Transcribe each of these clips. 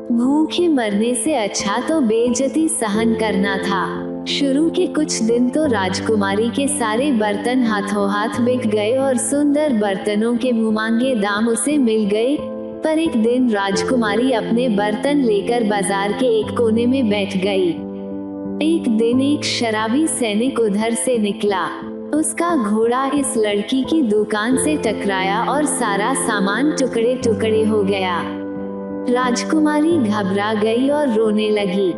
भूखे मरने से अच्छा तो बेइज्जती सहन करना था। शुरू के कुछ दिन तो राजकुमारी के सारे बर्तन हाथों हाथ बिक गए और सुंदर बर्तनों के मुमांगे दाम उसे मिल गए। पर एक दिन राजकुमारी अपने बर्तन लेकर बाजार के एक कोने में बैठ गई। एक दिन एक शराबी सैनिक उधर से निकला। उसका घोड़ा इस लड़की की दुकान से टकराया और सारा सामान टुकड़े टुकड़े हो गया। राजकुमारी घबरा गई और रोने लगी।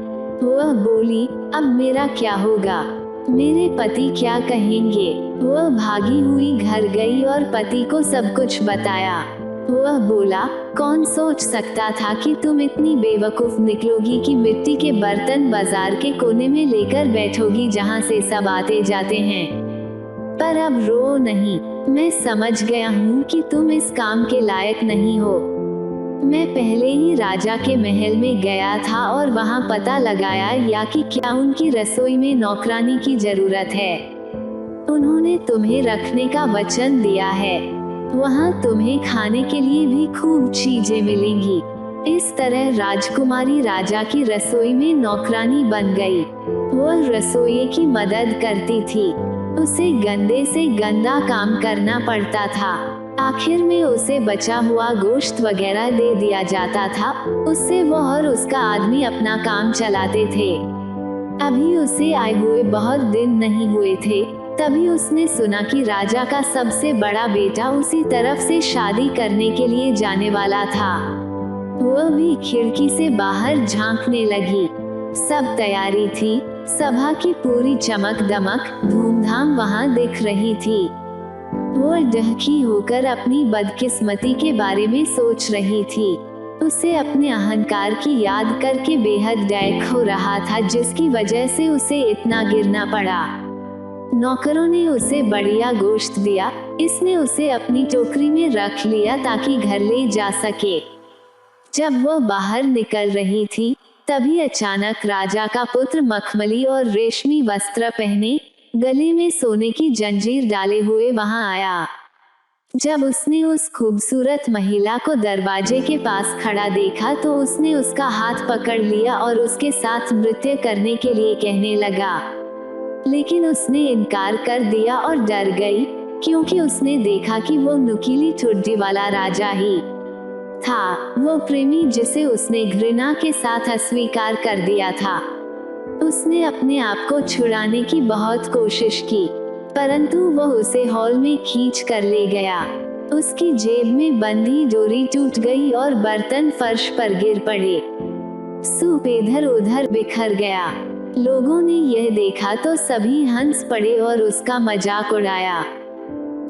वह बोली, अब मेरा क्या होगा? मेरे पति क्या कहेंगे? वह भागी हुई घर गई और पति को सब कुछ बताया। वह बोला, कौन सोच सकता था कि तुम इतनी बेवकूफ निकलोगी कि मिट्टी के बर्तन बाजार के कोने में लेकर बैठोगी जहाँ से सब आते जाते हैं। पर अब रो नहीं, मैं समझ गया हूँ कि तुम इस काम के लायक नहीं हो। मैं पहले ही राजा के महल में गया था और वहाँ पता लगाया या कि क्या उनकी रसोई में नौकरानी की जरूरत है। उन्होंने तुम्हें रखने का वचन दिया है। वहाँ तुम्हें खाने के लिए भी खूब चीजें मिलेंगी। इस तरह राजकुमारी राजा की रसोई में नौकरानी बन गई। वह रसोई की मदद करती थी। उसे गंदे से गंदा काम करना पड़ता था। आखिर में उसे बचा हुआ गोश्त वगैरह दे दिया जाता था। उससे वह और उसका आदमी अपना काम चलाते थे। अभी उसे आए हुए बहुत दिन नहीं हुए थे, तभी उसने सुना कि राजा का सबसे बड़ा बेटा उसी तरफ से शादी करने के लिए जाने वाला था। वह भी खिड़की से बाहर झांकने लगी। सब तैयारी थी। सभा की पूरी चमक दमक धूमधाम वहाँ दिख रही थी। वो डहकी होकर अपनी बदकिस्मती के बारे में सोच रही थी। उसे अपने अहंकार की याद करके बेहद डैक हो रहा था, जिसकी वजह से उसे इतना गिरना पड़ा। नौकरों ने उसे बढ़िया गोश्त दिया। इसने उसे अपनी टोकरी में रख लिया ताकि घर ले जा सके। जब वो बाहर निकल रही थी, तभी अचानक राजा का पुत्र मखमली और रेशमी वस्त्र पहने, गले में सोने की जंजीर डाले हुए वहां आया। जब उसने उस खूबसूरत महिला को दरवाजे के पास खड़ा देखा तो उसने उसका हाथ पकड़ लिया और उसके साथ नृत्य करने के लिए कहने लगा। लेकिन उसने इनकार कर दिया और डर गई, क्योंकि उसने देखा कि वो नुकीली ठुड्डी वाला राजा ही था, वो प्रेमी जिसे उसने घृणा के साथ अस्वीकार कर दिया था। उसने अपने आप को छुड़ाने की बहुत कोशिश की, परंतु वह उसे हॉल में खींच कर ले गया। उसकी जेब में बंधी डोरी टूट गई और बर्तन फर्श पर गिर पड़े। सूप इधर उधर बिखर गया। लोगों ने यह देखा तो सभी हंस पड़े और उसका मजाक उड़ाया।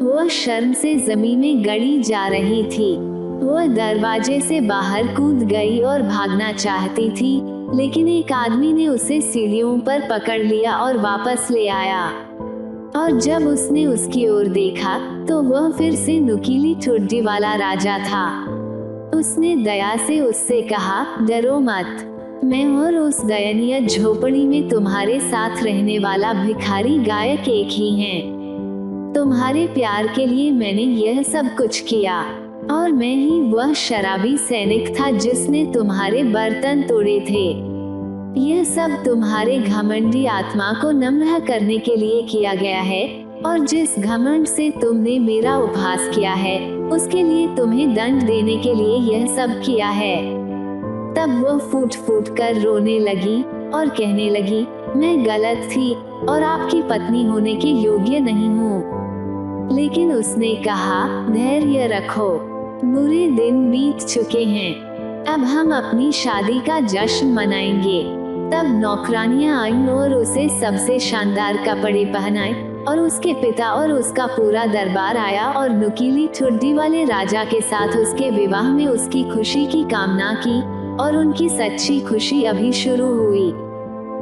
वह शर्म से जमीन में गड़ी जा रही थी। वह दरवाजे से बाहर कूद गई और भागना चाहती थी, लेकिन एक आदमी ने उसे सीढ़ियों पर पकड़ लिया और वापस ले आया। और जब उसने उसकी ओर देखा तो वह फिर से नुकीली ठुड्डी वाला राजा था। उसने दया से उससे कहा, डरो मत, मैं और उस दयनीय झोपड़ी में तुम्हारे साथ रहने वाला भिखारी गायक एक ही हैं। तुम्हारे प्यार के लिए मैंने यह सब कुछ किया, और मैं ही वह शराबी सैनिक था जिसने तुम्हारे बर्तन तोड़े थे। यह सब तुम्हारे घमंडी आत्मा को नम्र करने के लिए किया गया है, और जिस घमंड से तुमने मेरा उपहास किया है, उसके लिए तुम्हें दंड देने के लिए यह सब किया है। तब वो फूट फूट कर रोने लगी और कहने लगी, मैं गलत थी और आपकी पत्नी होने के योग्य नहीं हूँ। लेकिन उसने कहा, धैर्य रखो, बुरे दिन बीत चुके हैं, अब हम अपनी शादी का जश्न मनाएंगे। तब नौकरानियां आईं और उसे सबसे शानदार कपड़े पहनाए, और उसके पिता और उसका पूरा दरबार आया और नुकीली ठुड्डी वाले राजा के साथ उसके विवाह में उसकी खुशी की कामना की, और उनकी सच्ची खुशी अभी शुरू हुई।